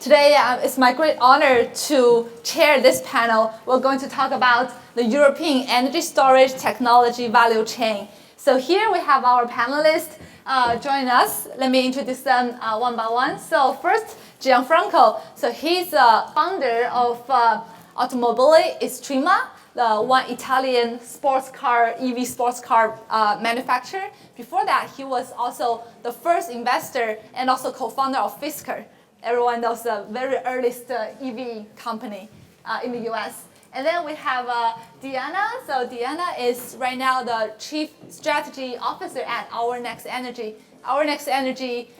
Today, it's my great honor to chair this panel. We're going to talk about the European energy storage technology value chain. So here we have our panelists join us. Let me introduce them one by one. So first, Gianfranco. So he's the founder of Automobile Estrema, the one Italian EV sports car manufacturer. Before that, he was also the first investor and also co-founder of Fisker. Everyone knows the very earliest EV company in the US. And then we have Diana. So Diana is right now the Chief Strategy Officer at Our Next Energy. Our Next Energy,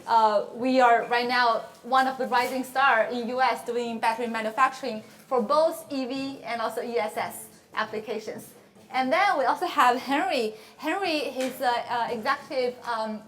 we are right now one of the rising stars in US doing battery manufacturing for both EV and also ESS applications. And then we also have Henry. Henry is the executive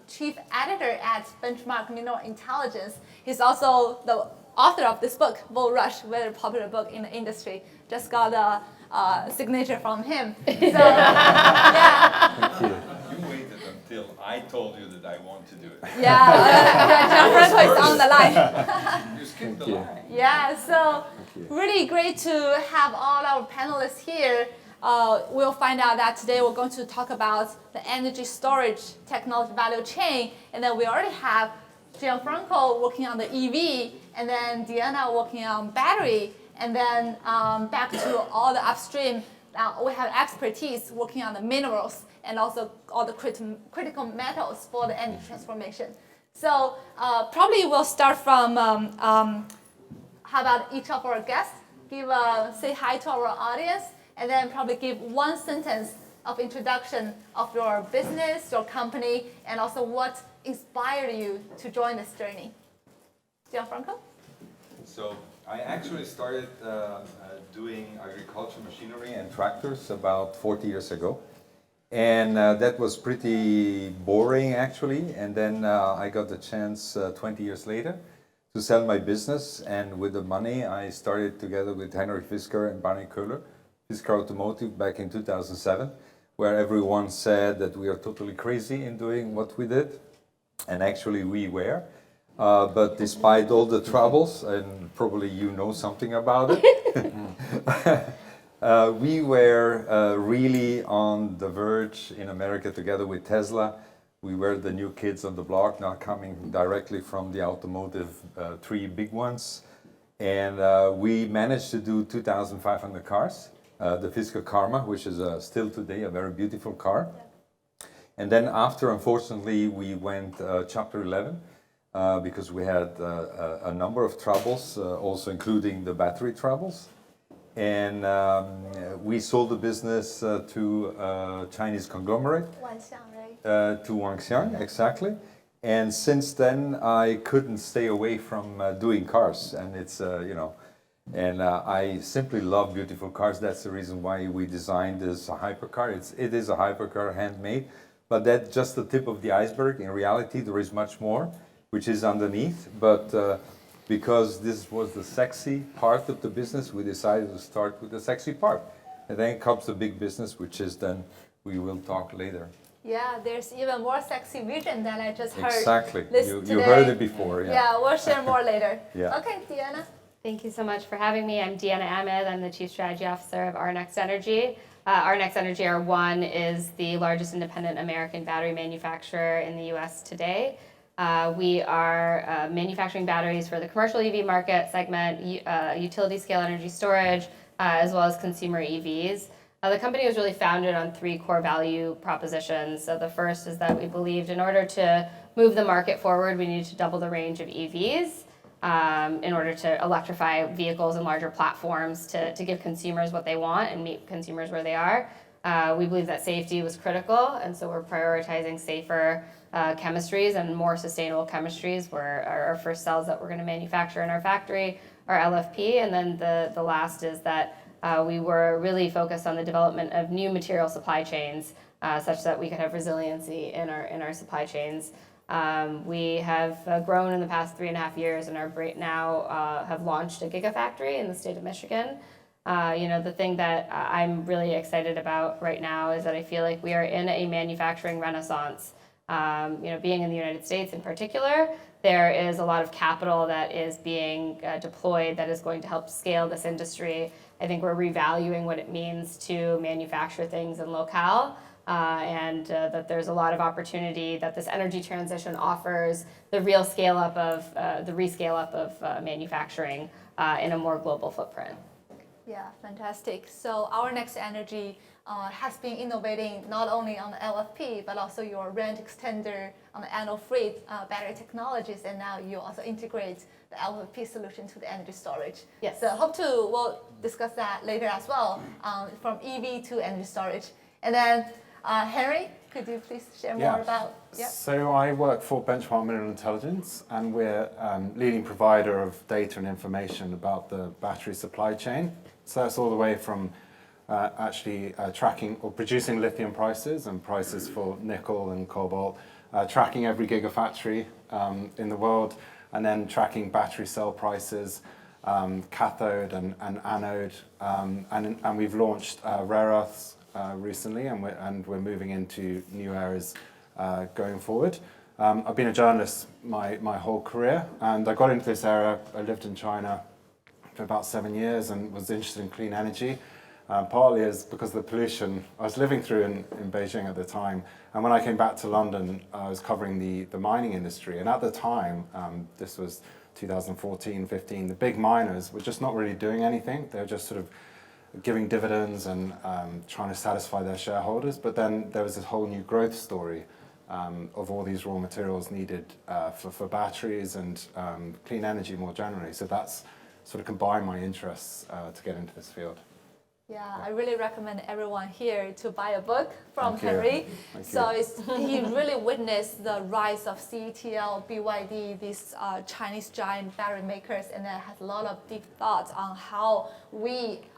chief editor at Benchmark Mineral Intelligence. He's also the author of this book, Bull Rush, very popular book in the industry. Just got a signature from him. So, yeah. Thank you. You waited until I told you that I want to do it. Yeah, Gianfranco is on the line. You skipped the line. Yeah, so really great to have all our panelists here. We'll find out that today we're going to talk about the energy storage technology value chain, and then we already have Gianfranco working on the EV, and then Diana working on battery, and then back to all the upstream. We have expertise working on the minerals and also all the critical metals for the energy transformation. So probably we'll start from how about each of our guests say hi to our audience, and then probably give one sentence of introduction of your business, your company, and also what inspired you to join this journey. Gianfranco? So I actually started doing agriculture machinery and tractors about 40 years ago. And that was pretty boring actually. And then I got the chance 20 years later to sell my business. And with the money I started together with Henry Fisker and Barney Köhler, Fisker Automotive back in 2007, where everyone said that we are totally crazy in doing what we did. And actually we were. But despite all the troubles, and probably you know something about it, we were really on the verge in America together with Tesla. We were the new kids on the block, not coming directly from the automotive three big ones. And we managed to do 2,500 cars. The Fisker Karma, which is still today a very beautiful car. And then after, unfortunately, we went Chapter 11 because we had a number of troubles, also including the battery troubles. And we sold the business to a Chinese conglomerate. Wanxiang, right? To Wanxiang, exactly. And since then, I couldn't stay away from doing cars. And it's, and I simply love beautiful cars. That's the reason why we designed this hypercar. It is a hypercar, handmade, but that's just the tip of the iceberg. In reality, there is much more, which is underneath. But because this was the sexy part of the business, we decided to start with the sexy part. And then comes the big business, which is then we will talk later. Yeah, there's even more sexy vision than I just heard. Exactly. You heard it before. Yeah. Yeah, we'll share more later. Yeah. Okay, Diana. Thank you so much for having me. I'm Diana Ahmed. I'm the Chief Strategy Officer of Our Next Energy. Our Next Energy, R1, is the largest independent American battery manufacturer in the US today. We are manufacturing batteries for the commercial EV market segment, utility scale energy storage, as well as consumer EVs. The company was really founded on three core value propositions. So the first is that we believed in order to move the market forward, we needed to double the range of EVs. In order to electrify vehicles and larger platforms to give consumers what they want and meet consumers where they are. We believe that safety was critical, and so we're prioritizing safer chemistries and more sustainable chemistries. Our first cells that we're going to manufacture in our factory are LFP, and then the last is that we were really focused on the development of new material supply chains such that we could have resiliency in our supply chains. We have grown in the past 3.5 years and are now have launched a gigafactory in the state of Michigan. The thing that I'm really excited about right now is that I feel like we are in a manufacturing renaissance. Being in the United States in particular, there is a lot of capital that is being deployed that is going to help scale this industry. I think we're revaluing what it means to manufacture things in locale, and that there's a lot of opportunity that this energy transition offers the real scale up of the rescale up of manufacturing in a more global footprint. Yeah, fantastic. So our Next Energy has been innovating not only on the LFP, but also your range extender on the anode-free battery technologies, and now you also integrate the LFP solution to the energy storage. Yes. So we'll discuss that later as well, from EV to energy storage. And then Henry, could you please share more about? Yeah. So I work for Benchmark Mineral Intelligence, and we're leading provider of data and information about the battery supply chain. So that's all the way from tracking or producing lithium prices and prices for nickel and cobalt, tracking every gigafactory in the world, and then tracking battery cell prices, cathode and anode, and we've launched rare earths recently, and we're moving into new areas going forward. I've been a journalist my whole career, and I got into this area. I lived in China for about 7 years and was interested in clean energy. Partly is because of the pollution I was living through in Beijing at the time. And when I came back to London, I was covering the mining industry. And at the time, this was 2014, 15, the big miners were just not really doing anything. They were just sort of giving dividends and trying to satisfy their shareholders. But then there was this whole new growth story of all these raw materials needed for batteries and clean energy more generally. So that's sort of combined my interests to get into this field. Yeah, I really recommend everyone here to buy a book from Thank you. Henry. Thank So he really witnessed the rise of CATL, BYD, these Chinese giant battery makers, and then has a lot of deep thoughts on how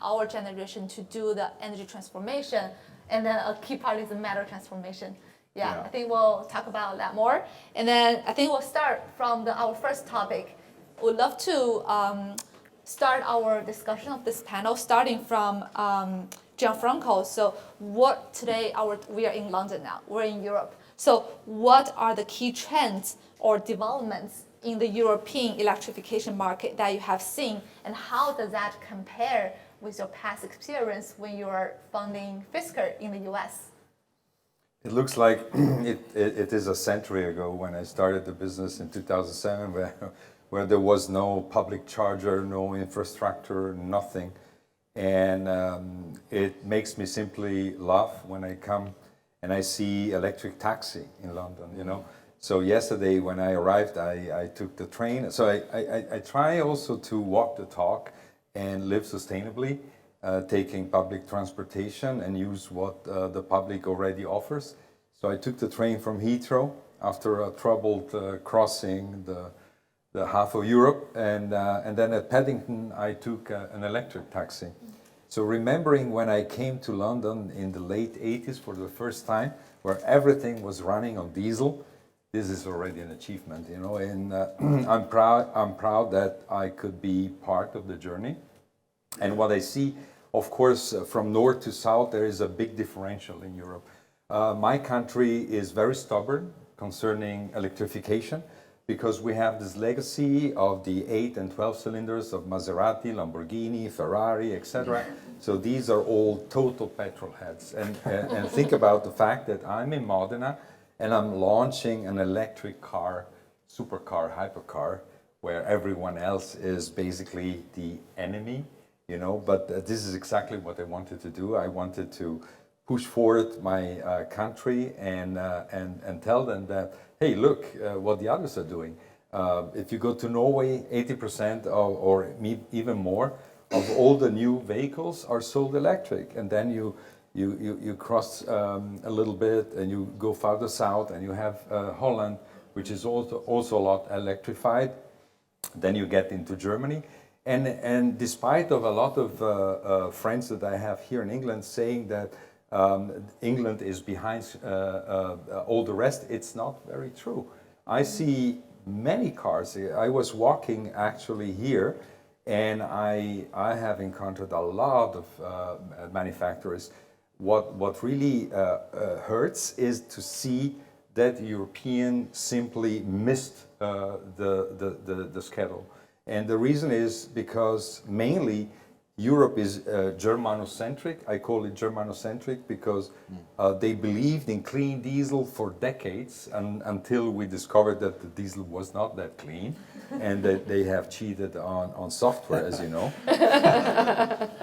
our generation, to do the energy transformation, and then a key part is the matter transformation. Yeah, I think we'll talk about that more. And then I think we'll start from our first topic. We'd love to start our discussion of this panel starting from Gianfranco. So we are in London now, we're in Europe. So what are the key trends or developments in the European electrification market that you have seen, and how does that compare with your past experience when you were founding Fisker in the US? It looks like it is a century ago when I started the business in 2007, where there was no public charger, no infrastructure, nothing. And it makes me simply laugh when I come and I see electric taxi in London, you know. So yesterday when I arrived, I took the train. So I try also to walk the talk and live sustainably, taking public transportation and use what the public already offers. So I took the train from Heathrow after a troubled crossing the half of Europe, and then at Paddington I took an electric taxi. So remembering when I came to London in the late 80s for the first time, where everything was running on diesel, this is already an achievement, you know, and I'm proud that I could be part of the journey. And what I see, of course, from north to south, there is a big differential in Europe. My country is very stubborn concerning electrification, because we have this legacy of the 8 and 12 cylinders of Maserati, Lamborghini, Ferrari, etc. So these are all total petrol heads. And think about the fact that I'm in Modena and I'm launching an electric car, supercar, hypercar, where everyone else is basically the enemy, you know. But this is exactly what I wanted to do. I wanted to push forward my country and tell them that, hey, look what the others are doing. If you go to Norway, 80% or even more of all the new vehicles are sold electric. And then you cross a little bit and you go farther south and you have Holland, which is also a lot electrified. Then you get into Germany. And despite of a lot of friends that I have here in England saying that England is behind all the rest, it's not very true. I see many cars. I was walking actually here, and I have encountered a lot of manufacturers. What really hurts is to see that European simply missed the schedule. And the reason is because mainly Europe is Germanocentric. I call it Germanocentric because they believed in clean diesel for decades until we discovered that the diesel was not that clean and that they have cheated on software, as you know.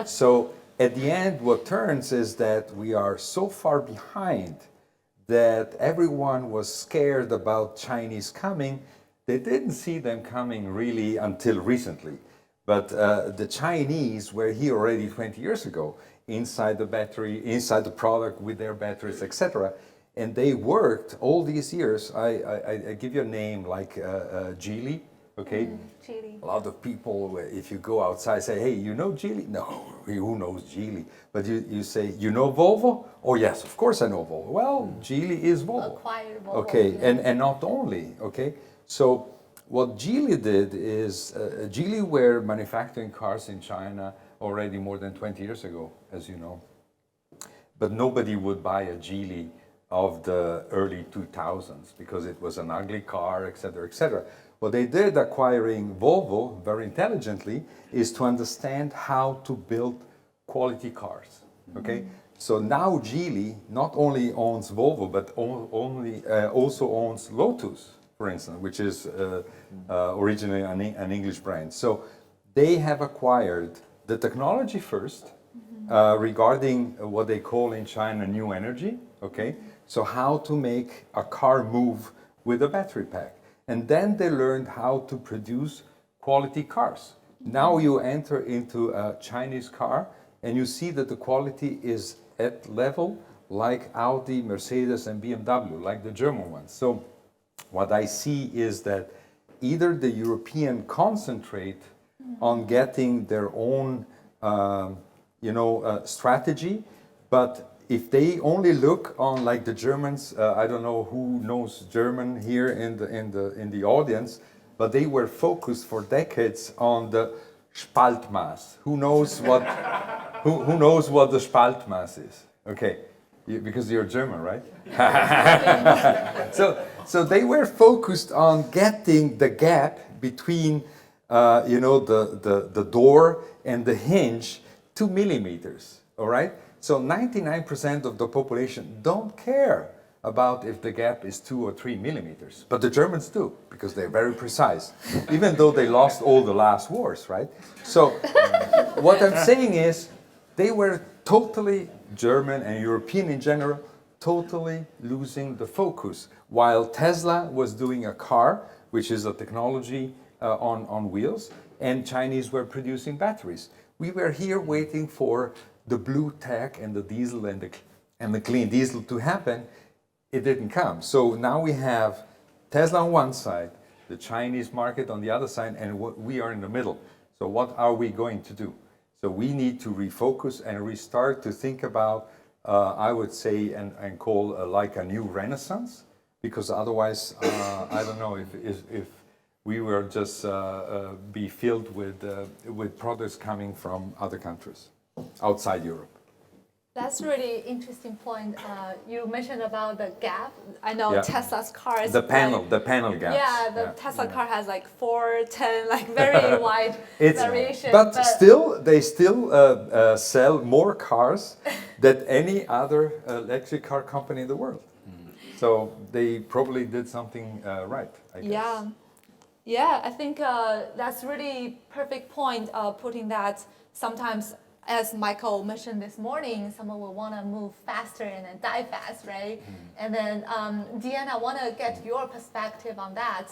So at the end, what turns is that we are so far behind that everyone was scared about Chinese coming. They didn't see them coming really until recently. But the Chinese were here already 20 years ago, inside the battery, inside the product with their batteries, etc. And they worked all these years. I give you a name like Geely, okay? Geely. A lot of people, if you go outside, say, hey, you know Geely? No, who knows Geely? But you say, you know Volvo? Oh, yes, of course I know Volvo. Well, Geely is Volvo. Acquired Volvo. Okay, Yeah. and not only, okay? So what Geely did is, Geely were manufacturing cars in China already more than 20 years ago, as you know. But nobody would buy a Geely of the early 2000s because it was an ugly car, etc., etc. What they did, acquiring Volvo very intelligently, is to understand how to build quality cars. Okay, so now Geely not only owns Volvo, but also owns Lotus, for instance, which is originally an English brand. So they have acquired the technology first regarding what they call in China new energy. Okay, so how to make a car move with a battery pack. And then they learned how to produce quality cars. Now you enter into a Chinese car and you see that the quality is at level like Audi, Mercedes, and BMW, like the German ones. So what I see is that either the European concentrate on getting their own, strategy, but if they only look on like the Germans, I don't know who knows German here in the audience, but they were focused for decades on the Spaltmaß. Who knows what who knows what the Spaltmaß is? Okay, because you're German, right? So they were focused on getting the gap between the door and the hinge 2 millimeters. All right. So 99% of the population don't care about if the gap is 2 or 3 millimeters. But the Germans do, because they're very precise, even though they lost all the last wars, right? So what I'm saying is they were totally, German and European in general, totally losing the focus. While Tesla was doing a car, which is a technology on wheels, and Chinese were producing batteries. We were here waiting for the blue tech and the diesel and the clean diesel to happen. It didn't come. So now we have Tesla on one side, the Chinese market on the other side, and we are in the middle. So what are we going to do? So we need to refocus and restart to think about, I would say, and call like a new renaissance, because otherwise, I don't know if we will just be filled with products coming from other countries outside Europe. That's really interesting point. You mentioned about the gap. I know Yeah. Tesla's cars. The panel gaps. Yeah, the Tesla car has like 4, 10, like very wide variation. But still, they still sell more cars than any other electric car company in the world. So they probably did something right, I guess. Yeah, I think that's really perfect point. Putting that sometimes, as Michael mentioned this morning, someone will want to move faster and then die fast, right? And then, Deanna, I want to get your perspective on that,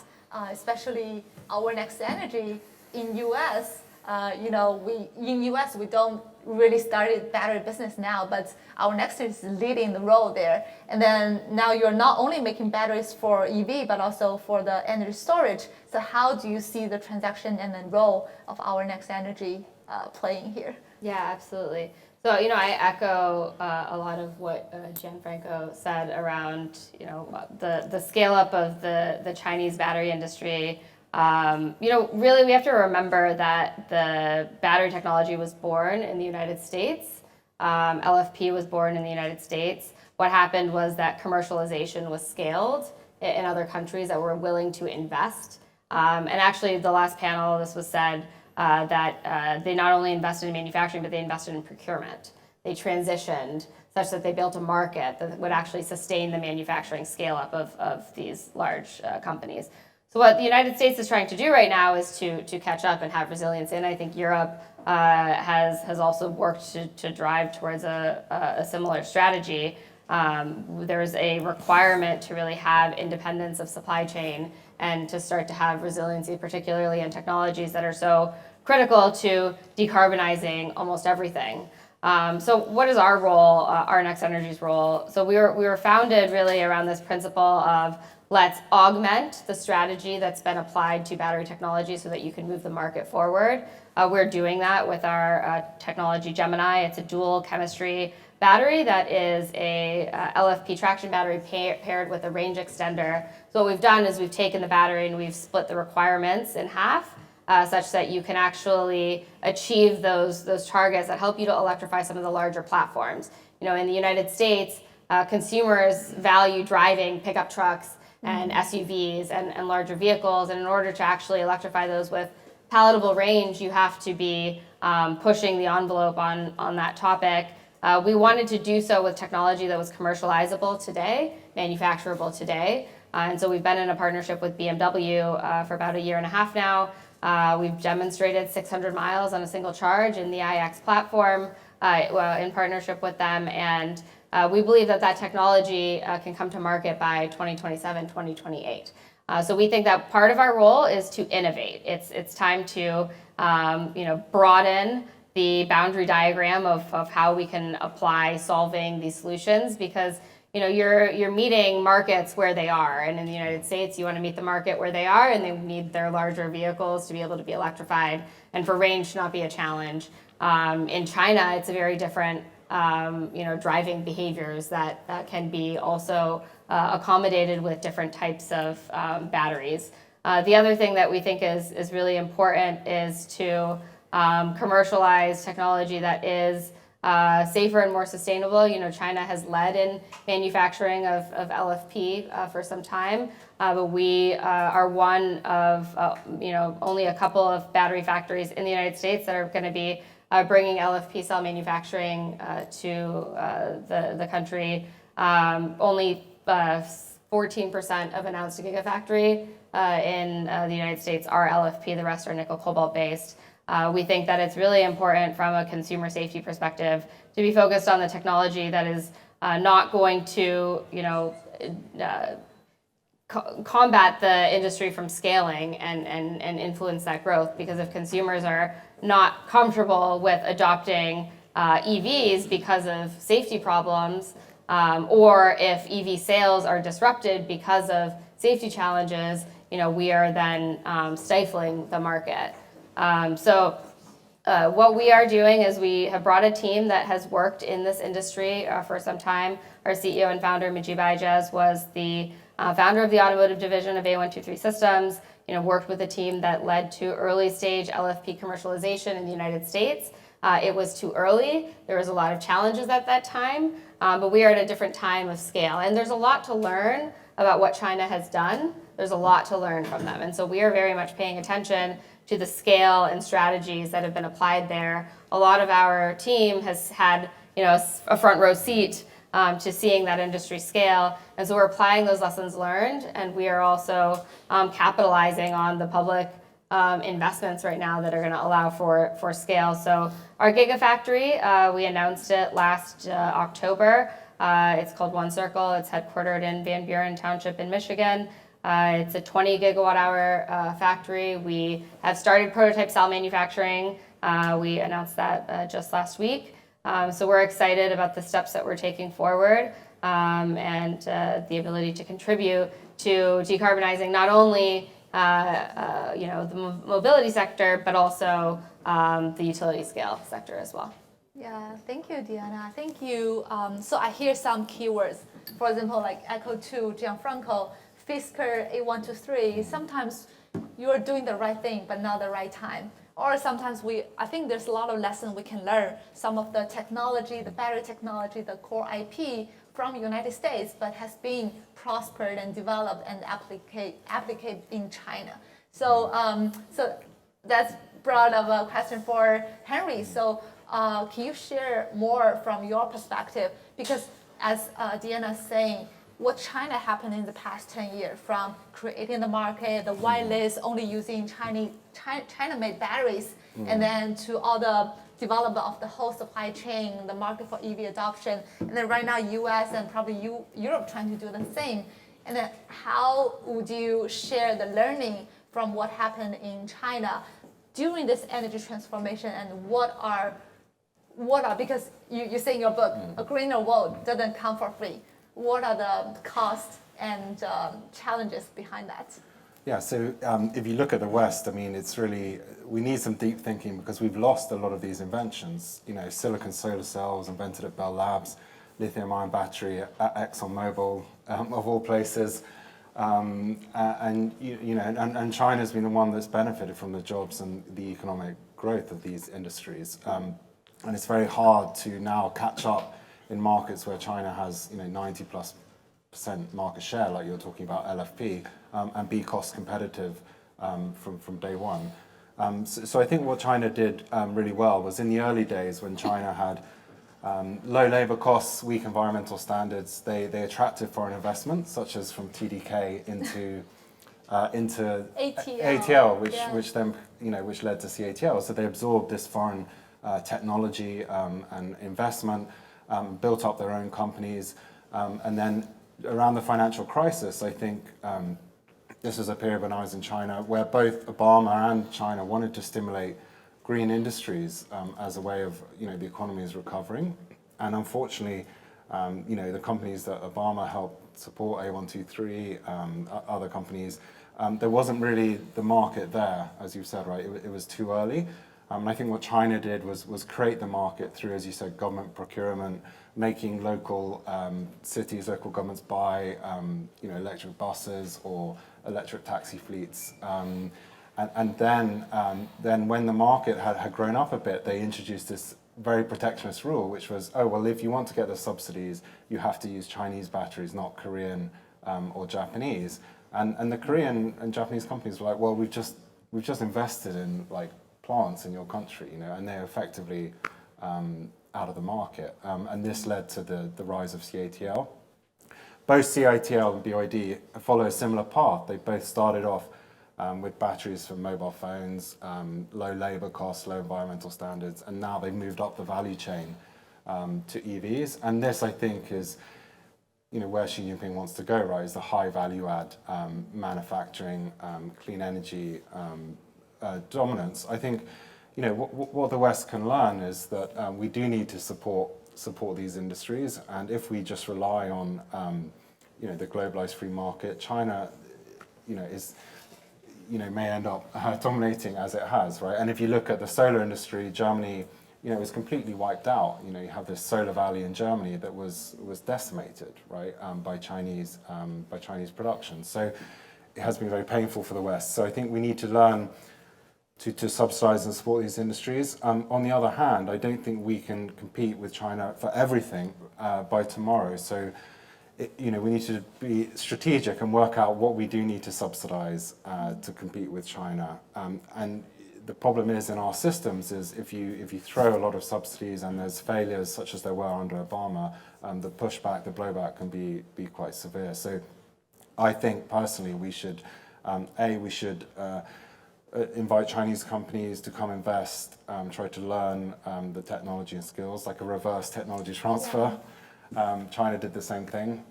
especially our Next Energy in US. In US we don't really started battery business now, but our Next is leading the role there. And then now you're not only making batteries for EV, but also for the energy storage. So how do you see the transaction and the role of our Next Energy playing here? Yeah, absolutely. So, I echo a lot of what Gianfranco said around, the scale up of the Chinese battery industry. Really we have to remember that the battery technology was born in the United States. LFP was born in the United States. What happened was that commercialization was scaled in other countries that were willing to invest. And actually, the last panel, this was said that they not only invested in manufacturing, but they invested in procurement. They transitioned such that they built a market that would actually sustain the manufacturing scale up of these large companies. So what the United States is trying to do right now is to catch up and have resilience. And I think Europe has also worked to drive towards a similar strategy. There's a requirement to really have independence of supply chain and to start to have resiliency, particularly in technologies that are so critical to decarbonizing almost everything. So what is our role, our Next Energy's role? So we were founded really around this principle of let's augment the strategy that's been applied to battery technology so that you can move the market forward. We're doing that with our technology Gemini. It's a dual chemistry battery that is a LFP traction battery paired with a range extender. So what we've done is we've taken the battery and we've split the requirements in half such that you can actually achieve those targets that help you to electrify some of the larger platforms. You know, in the United States, consumers value driving pickup trucks and SUVs and larger vehicles. And in order to actually electrify those with palatable range, you have to be pushing the envelope on that topic. We wanted to do so with technology that was commercializable today, manufacturable today. And so we've been in a partnership with BMW for about 1.5 years now. We've demonstrated 600 miles on a single charge in the iX platform in partnership with them. And we believe that technology can come to market by 2027, 2028. So we think that part of our role is to innovate. It's time to broaden the boundary diagram of how we can apply solving these solutions, because you're meeting markets where they are. And in the United States, you want to meet the market where they are, and they need their larger vehicles to be able to be electrified and for range to not be a challenge. In China, it's a very different driving behaviors that can be also accommodated with different types of batteries. The other thing that we think is really important is to commercialize technology that is safer and more sustainable. China has led in manufacturing of LFP for some time, but we are one of only a couple of battery factories in the United States that are going to be bringing LFP cell manufacturing to the country. Only 14% of announced gigafactory in the United States are LFP. The rest are nickel cobalt based. We think that it's really important from a consumer safety perspective to be focused on the technology that is not going to, combat the industry from scaling and influence that growth. Because if consumers are not comfortable with adopting EVs because of safety problems, or if EV sales are disrupted because of safety challenges, we are then stifling the market. So what we are doing is we have brought a team that has worked in this industry for some time. Our CEO and founder, Majid Baijaz, was the founder of the automotive division of A123 Systems, worked with a team that led to early stage LFP commercialization in the United States. It was too early. There was a lot of challenges at that time, but we are at a different time of scale. And there's a lot to learn about what China has done. There's a lot to learn from them. And so we are very much paying attention to the scale and strategies that have been applied there. A lot of our team has had a front row seat to seeing that industry scale. And so we're applying those lessons learned, and we are also capitalizing on the public investments right now that are going to allow for scale. So our Gigafactory, we announced it last October. It's called One Circle. It's headquartered in Van Buren Township in Michigan. It's a 20 gigawatt hour factory. We have started prototype cell manufacturing. We announced that just last week. So we're excited about the steps that we're taking forward and the ability to contribute to decarbonizing not only the mobility sector, but also the utility scale sector as well. Yeah, thank you, Diana. Thank you. So I hear some keywords. For example, like Echo 2, Gianfranco, Fisker, A123. Sometimes you are doing the right thing, but not the right time. Or sometimes I think there's a lot of lessons we can learn. Some of the technology, the battery technology, the core IP from United States, but has been prospered and developed and applicate in China. So, so that's brought up a question for Henry. So, can you share more from your perspective? Because as Deanna's saying, what China happened in the past 10 years, from creating the market, the whitelist, only using China-made batteries, and then to all the development of the whole supply chain, the market for EV adoption, and then right now US and probably Europe trying to do the same. And then how would you share the learning from what happened in China during this energy transformation, and what are because you say in your book, a greener world doesn't come for free. What are the costs and challenges behind that? Yeah, so if you look at the West, I mean, it's really, we need some deep thinking because we've lost a lot of these inventions. You know, silicon solar cells invented at Bell Labs, lithium-ion battery at ExxonMobil, of all places. And China's been the one that's benefited from the jobs and the economic growth of these industries. And it's very hard to now catch up in markets where China has 90+% market share, like you're talking about LFP, and be cost competitive from day one. So I think what China did really well was in the early days when China had low labor costs, weak environmental standards, they attracted foreign investment, such as from TDK into ATL, which then which led to CATL. So they absorbed this foreign technology and investment, built up their own companies, and then around the financial crisis, I think this was a period when I was in China where both Obama and China wanted to stimulate green industries as a way of, the economy is recovering. And unfortunately, the companies that Obama helped support, A123, other companies, there wasn't really the market there, as you said, right? It was too early. I think what China did was create the market through, as you said, government procurement, making local cities, local governments buy, electric buses or electric taxi fleets. And then when the market had grown up a bit, they introduced this very protectionist rule, which was, oh, well, if you want to get the subsidies, you have to use Chinese batteries, not Korean or Japanese. And the Korean and Japanese companies were like, well, we've just invested in plants in your country, and they're effectively out of the market. And this led to the rise of CATL. Both CATL and BYD follow a similar path. They both started off with batteries for mobile phones, low labor costs, low environmental standards, and now they've moved up the value chain to EVs. And this, I think, is where Xi Jinping wants to go, right, is the high value add manufacturing, clean energy dominance. I think what the West can learn is that we do need to support these industries, and if we just rely on the globalized free market, China is may end up dominating as it has, right? And if you look at the solar industry, Germany was completely wiped out. You have this solar valley in Germany that was decimated, right, by Chinese production. So it has been very painful for the West. So I think we need to learn to subsidize and support these industries. On the other hand, I don't think we can compete with China for everything by tomorrow. So, we need to be strategic and work out what we do need to subsidize to compete with China. And the problem is in our systems is if you throw a lot of subsidies and there's failures such as there were under Obama, the pushback, the blowback can be quite severe. So I think personally we should, invite Chinese companies to come invest, try to learn the technology and skills, like a reverse technology transfer. China did the same thing.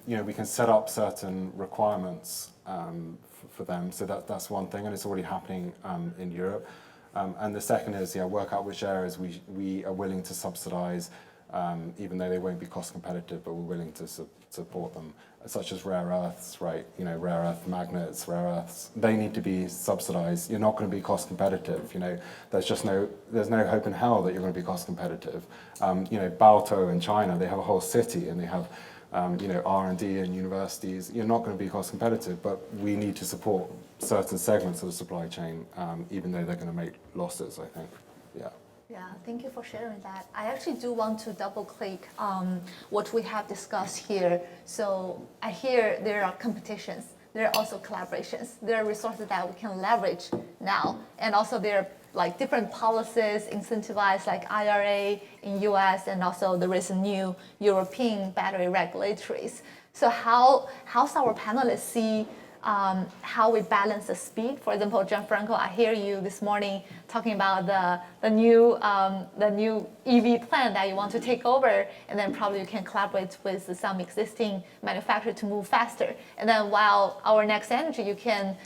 We can set up certain requirements for them, so that's one thing, and it's already happening in Europe. And the second is, work out which areas we are willing to subsidize, even though they won't be cost competitive, but we're willing to support them, such as rare earths, right? Rare earth magnets, rare earths, they need to be subsidized. You're not going to be cost competitive. There's no hope in hell that you're going to be cost competitive. Baotou in China, they have a whole city and they have R&D and universities. You're not going to be cost competitive, but we need to support certain segments of the supply chain, even though they're going to make losses, I think. Yeah. Yeah, thank you for sharing that. I actually do want to double click on what we have discussed here. So I hear there are competitions, there are also collaborations, there are resources that we can leverage now, and also there are like different policies incentivized like IRA in US, and also there is a new European battery regulatories. So how's our panelists see how we balance the speed? For example, Gianfranco, I hear you this morning talking about the new EV plant that you want to take over, and then probably you can collaborate with some existing manufacturer to move faster. And then while our next energy, you can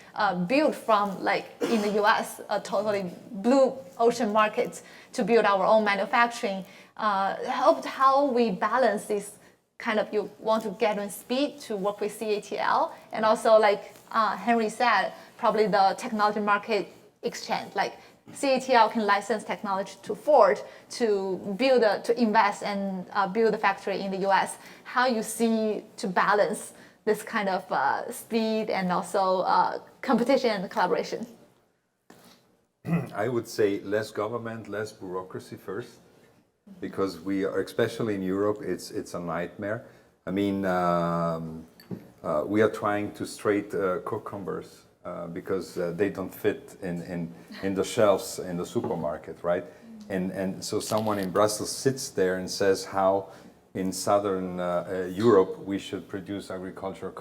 build from like in the US, a totally blue ocean market to build our own manufacturing. How we balance this kind of, you want to get on speed to work with CATL, and also like Henry said, probably the technology market exchange, like CATL can license technology to Ford to invest and build a factory in the US. How you see to balance this kind of speed and also competition and collaboration? I would say less government, less bureaucracy first, because we are, especially in Europe, it's a nightmare. I mean, we are trying to straight cucumbers because they don't fit in the shelves in the supermarket, right? And so someone in Brussels sits there and says how in southern Europe we should produce agricultural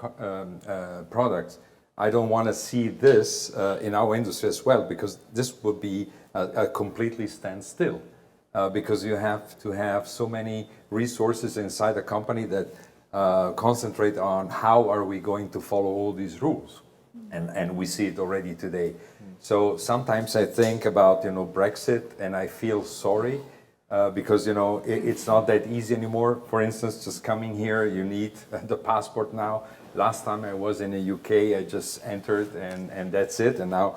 products. I don't want to see this in our industry as well, because this would be a completely standstill. Because you have to have so many resources inside a company that concentrate on how are we going to follow all these rules, and we see it already today. So sometimes I think about Brexit, and I feel sorry because it's not that easy anymore. For instance, just coming here, you need the passport now. Last time I was in the UK, I just entered and that's it. And now.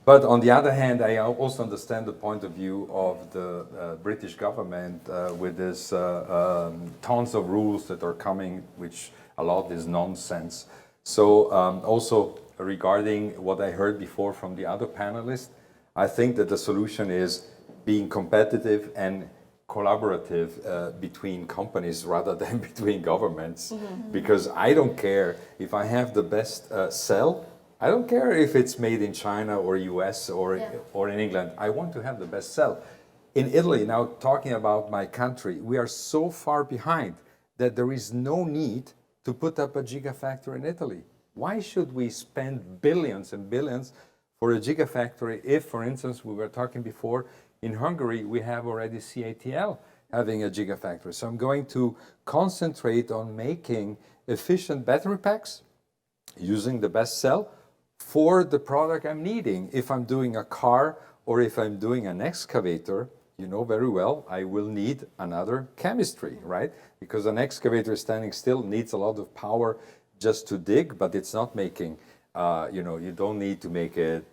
But on the other hand, I also understand the point of view of the British government with this tons of rules that are coming, which a lot is nonsense. So also regarding what I heard before from the other panelists, I think that the solution is being competitive and collaborative between companies rather than between governments. Mm-hmm. Because I don't care if I have the best cell. I don't care if it's made in China or US or in England. I want to have the best cell. In Italy, now talking about my country, we are so far behind that there is no need to put up a gigafactory in Italy. Why should we spend billions and billions for a gigafactory if, for instance, we were talking before, in Hungary we have already CATL having a gigafactory. So I'm going to concentrate on making efficient battery packs using the best cell for the product I'm needing. If I'm doing a car or if I'm doing an excavator, you know very well, I will need another chemistry, right? Because an excavator standing still needs a lot of power just to dig, but it's not making, you don't need to make it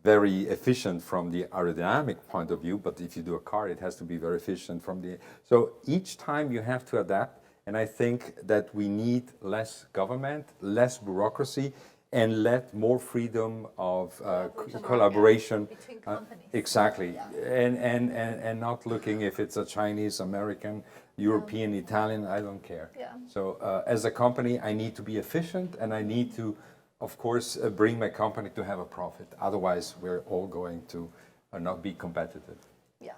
very efficient from the aerodynamic point of view, but if you do a car, it has to be very efficient from the... So each time you have to adapt, and I think that we need less government, less bureaucracy, and let more freedom of collaboration between companies. Exactly, and not looking if it's a Chinese, American, European, Italian, I don't care. Yeah. So as a company, I need to be efficient, and I need to, of course, bring my company to have a profit. Otherwise, we're all going to not be competitive. Yeah,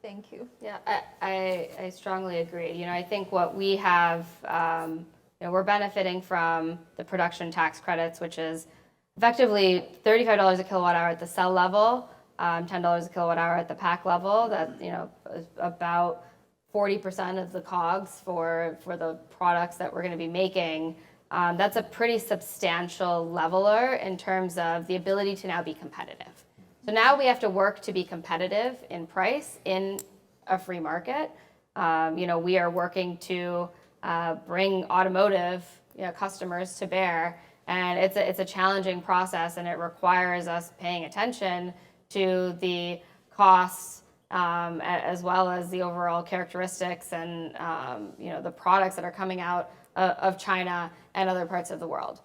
thank you. Yeah, I strongly agree. I think what we have, we're benefiting from the production tax credits, which is effectively $35 a kilowatt hour at the cell level, $10 a kilowatt hour at the pack level. That is about 40% of the COGS for the products that we're going to be making. That's a pretty substantial leveler in terms of the ability to now be competitive. So now we have to work to be competitive in price in a free market. We are working to bring automotive customers to bear, and it's a challenging process, and it requires us paying attention to the costs as well as the overall characteristics and the products that are coming out of China and other parts of the world.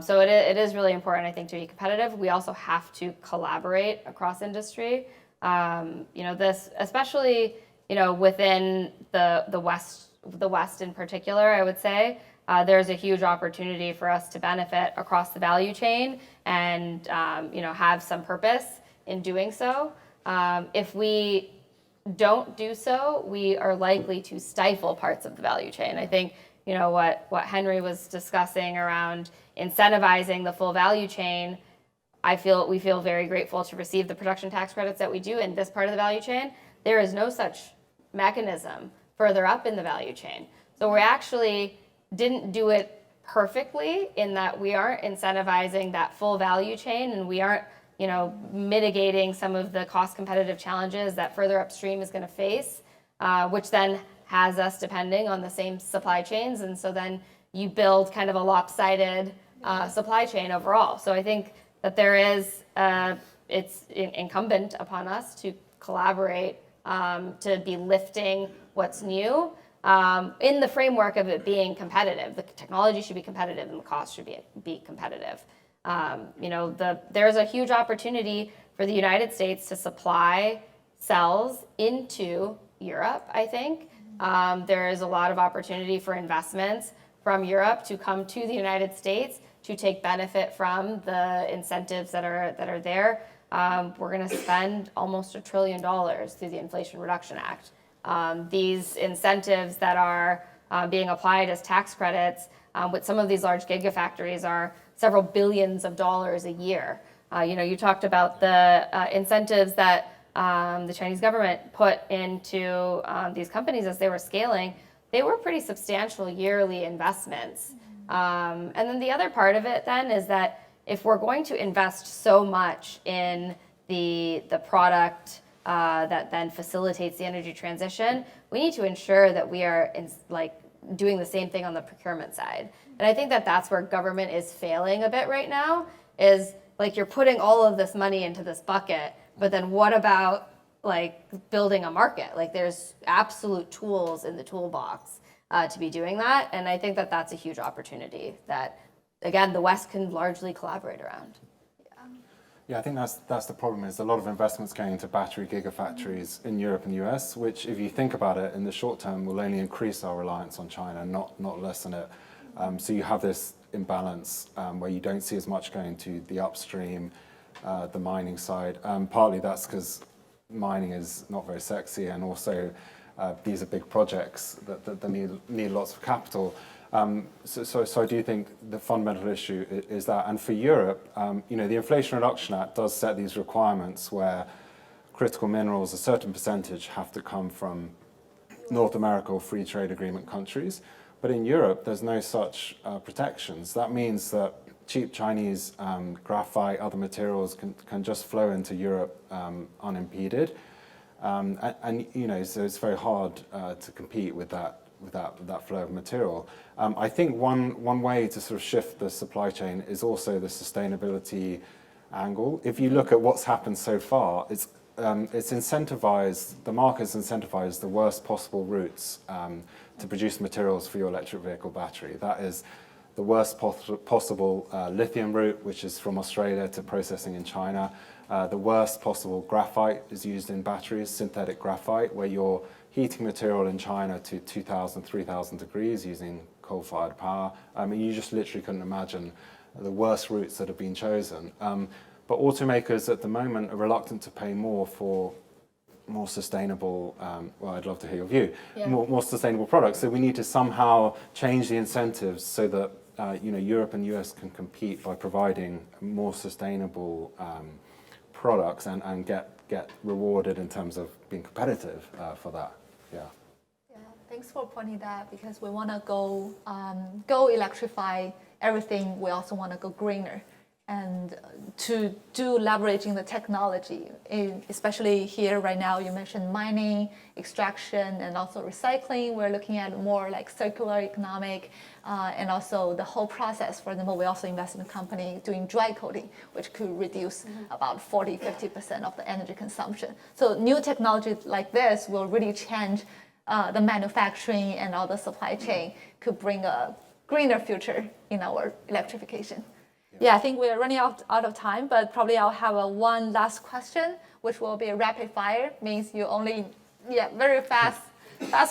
So it is really important, I think, to be competitive. We also have to collaborate across industry. This especially within the West in particular, I would say there's a huge opportunity for us to benefit across the value chain and have some purpose in doing so. If we don't do so, we are likely to stifle parts of the value chain. I think what Henry was discussing around incentivizing the full value chain. We feel very grateful to receive the production tax credits that we do in this part of the value chain. There is no such mechanism further up in the value chain. So we actually didn't do it perfectly in that we aren't incentivizing that full value chain, and we aren't mitigating some of the cost competitive challenges that further upstream is going to face, which then has us depending on the same supply chains. And so then you build kind of a lopsided supply chain overall. So I think that it's incumbent upon us to collaborate to be lifting what's new in the framework of it being competitive. The technology should be competitive and the cost should be competitive. There's a huge opportunity for the United States to supply cells into Europe, I think. There is a lot of opportunity for investments from Europe to come to the United States to take benefit from the incentives that are there. We're going to spend almost $1 trillion through the Inflation Reduction Act. These incentives that are being applied as tax credits with some of these large gigafactories are several billions of dollars a year. You talked about the incentives that the Chinese government put into these companies as they were scaling. They were pretty substantial yearly investments. And then the other part of it then is that if we're going to invest so much in the product that then facilitates the energy transition, we need to ensure that we are doing the same thing on the procurement side. And I think that that's where government is failing a bit right now, is you're putting all of this money into this bucket, but then what about building a market? There's absolute tools in the toolbox to be doing that. And I think that that's a huge opportunity that, again, the West can largely collaborate around. Yeah, I think that's the problem, is a lot of investments going into battery gigafactories in Europe and the US, which, if you think about it, in the short term will only increase our reliance on China, not lessen it. So you have this imbalance where you don't see as much going to the upstream, the mining side. Partly that's because mining is not very sexy, and also these are big projects that need lots of capital. So I do think the fundamental issue is that. And for Europe, the Inflation Reduction Act does set these requirements where critical minerals, a certain percentage, have to come from North America or free trade agreement countries. But in Europe, there's no such protections. That means that cheap Chinese graphite, other materials can just flow into Europe unimpeded. So it's very hard to compete with that flow of material. I think one way to sort of shift the supply chain is also the sustainability angle. If you look at what's happened so far, it's incentivized, the market's incentivized the worst possible routes to produce materials for your electric vehicle battery. That is the worst possible lithium route, which is from Australia to processing in China. The worst possible graphite is used in batteries, synthetic graphite, where you're heating material in China to 2,000, 3,000 degrees using coal-fired power. I mean, you just literally couldn't imagine the worst routes that have been chosen. But automakers at the moment are reluctant to pay more for more sustainable, well, I'd love to hear your view, more sustainable products. So we need to somehow change the incentives so that Europe and US can compete by providing more sustainable products and get rewarded in terms of being competitive for that. Yeah. Thanks for pointing that, because we want to go electrify everything. We also want to go greener, and to do leveraging the technology, especially here right now. You mentioned mining, extraction, and also recycling. We're looking at more like circular economic, and also the whole process. For example, we also invest in a company doing dry coating, which could reduce about 40-50% of the energy consumption. So new technology like this will really change the manufacturing and all the supply chain, could bring a greener future in our electrification. Yeah, I think we're running out of time, but probably I'll have one last question. which will be rapid fire, means you only, very fast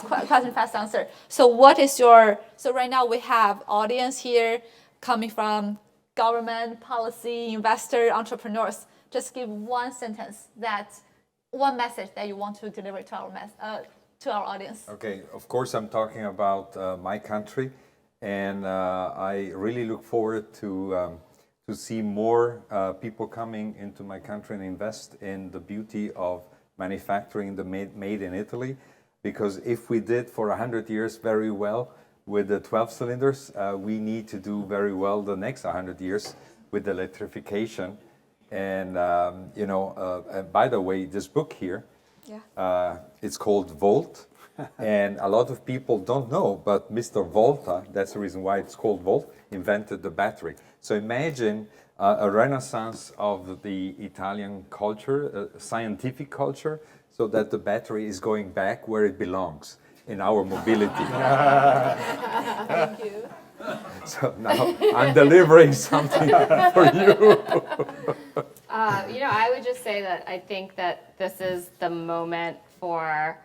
question, fast answer. So what is so right now we have audience here coming from government, policy, investor, entrepreneurs. Just give one message that you want to deliver to our audience. Okay, of course I'm talking about my country, and I really look forward to see more people coming into my country and invest in the beauty of manufacturing the made in Italy. Because if we did for 100 years very well with the 12 cylinders, we need to do very well the next 100 years with electrification. And, by the way, this book here, it's called Volt. And a lot of people don't know, but Mr. Volta, that's the reason why it's called Volt, invented the battery. So imagine a renaissance of the Italian culture, scientific culture, so that the battery is going back where it belongs, in our mobility. Thank you. So now I'm delivering something for you. I would just say that I think that this is the moment for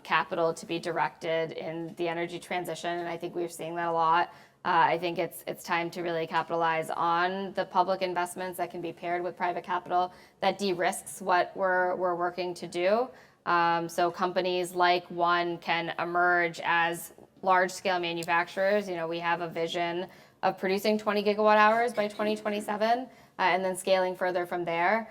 capital to be directed in the energy transition, and I think we're seeing that a lot. I think it's time to really capitalize on the public investments that can be paired with private capital that de-risks what we're working to do. So companies like One can emerge as large-scale manufacturers. We have a vision of producing 20 gigawatt hours by 2027, and then scaling further from there.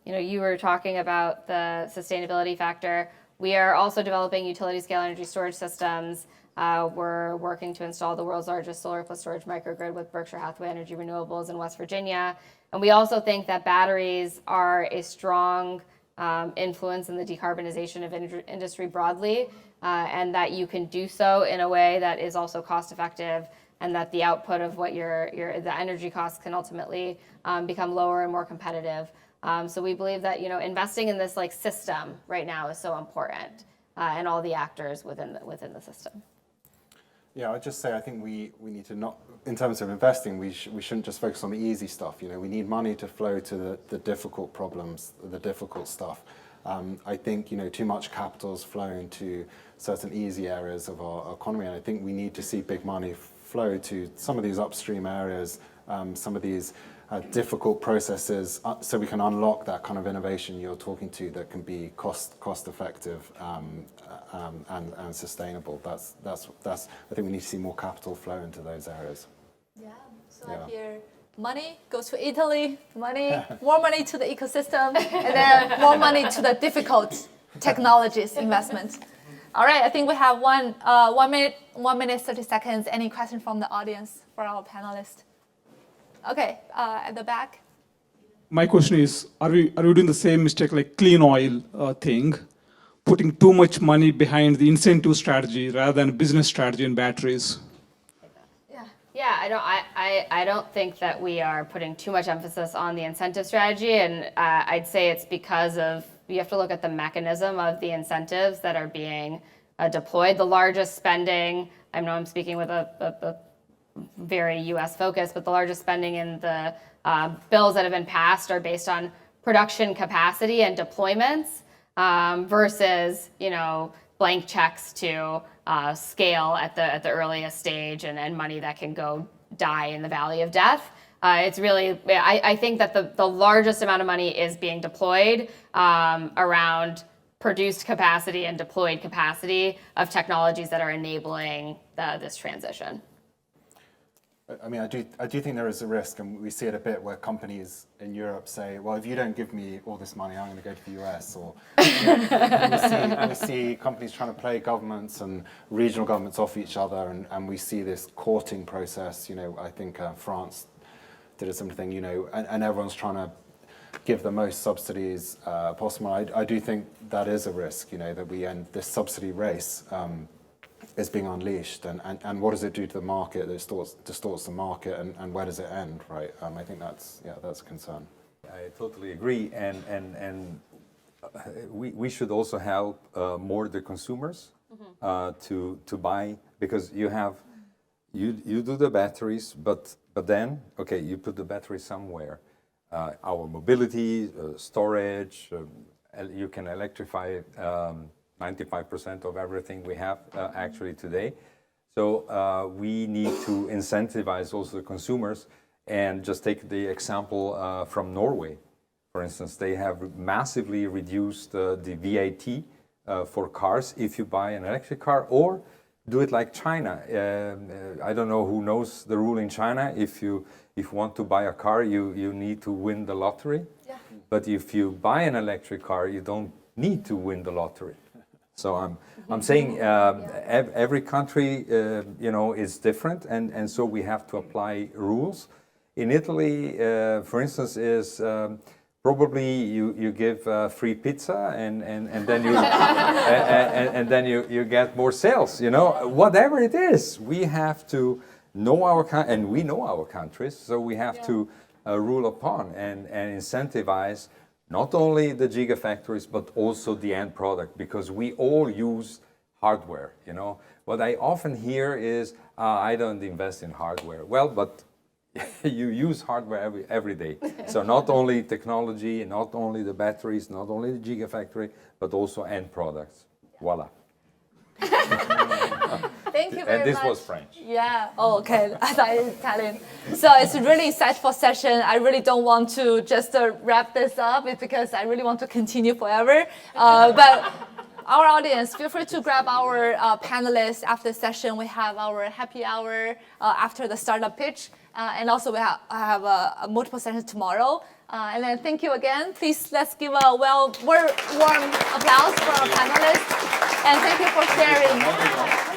You were talking about the sustainability factor. We are also developing utility-scale energy storage systems. We're working to install the world's largest solar plus storage microgrid with Berkshire Hathaway Energy Renewables in West Virginia. And we also think that batteries are a strong influence in the decarbonization of industry broadly, and that you can do so in a way that is also cost effective, and that the output of what the energy costs can ultimately become lower and more competitive. So we believe that investing in this system right now is so important, and all the actors within the system. Yeah, I'd just say I think we need to not, in terms of investing, we shouldn't just focus on the easy stuff. We need money to flow to the difficult problems, the difficult stuff. I think too much capital's flown to certain easy areas of our economy, and I think we need to see big money flow to some of these upstream areas, some of these difficult processes, so we can unlock that kind of innovation you're talking to that can be cost effective and sustainable. That's I think we need to see more capital flow into those areas. Yeah. So I hear money goes to Italy, more money to the ecosystem, and then more money to the difficult technologies investment. All right, I think we have 1 minute 30 seconds. Any question from the audience for our panelists? Okay, at the back. My question is, are we doing the same mistake like clean oil thing, putting too much money behind the incentive strategy rather than business strategy in batteries? Yeah, I don't think that we are putting too much emphasis on the incentive strategy, and I'd say it's because you have to look at the mechanism of the incentives that are being deployed. The largest spending, I know I'm speaking with a very U.S. focus, but the largest spending in the bills that have been passed are based on production capacity and deployments versus blank checks to scale at the earliest stage and money that can go die in the valley of death. It's really, I think that the largest amount of money is being deployed around produced capacity and deployed capacity of technologies that are enabling this transition. I mean, I do think there is a risk, and we see it a bit where companies in Europe say, well, if you don't give me all this money, I'm going to go to the US. Or we see companies trying to play governments and regional governments off each other, and we see this courting process. I think France did a similar thing, and everyone's trying to give the most subsidies possible. I do think that is a risk, that we end this subsidy race is being unleashed, and what does it do to the market? It distorts the market, and where does it end, right? I think that's a concern. I totally agree, and we should also help more the consumers to buy, because you do the batteries, but then you put the battery somewhere. our mobility, storage. You can electrify 95% of everything we have actually today. So we need to incentivize also the consumers. And just take the example from Norway. For instance, they have massively reduced the VAT for cars if you buy an electric car, or do it like China. I don't know who knows the rule in China. If you want to buy a car, you need to win the lottery. Yeah. But if you buy an electric car, you don't need to win the lottery. So I'm saying every country is different, and so we have to apply rules. In Italy, for instance, is probably you give free pizza and then you and then you get more sales. Whatever it is, we have to know and we know our countries, so we have to rule upon and incentivize not only the gigafactories but also the end product, because we all use hardware. What I often hear is I don't invest in hardware. Well, but you use hardware every day. So not only technology, not only the batteries, not only the gigafactory, but also end products. Voila. Thank you very much. And this was French. Yeah. Oh, okay. I thought it was Italian. So it's a really insightful session. I really don't want to just wrap this up. It's because I really want to continue forever. But our audience, feel free to grab our panelists after the session. We have our happy hour after the startup pitch. And also we have a multiple sessions tomorrow. And then thank you again. Please let's give a warm applause for our panelists. And thank you for sharing.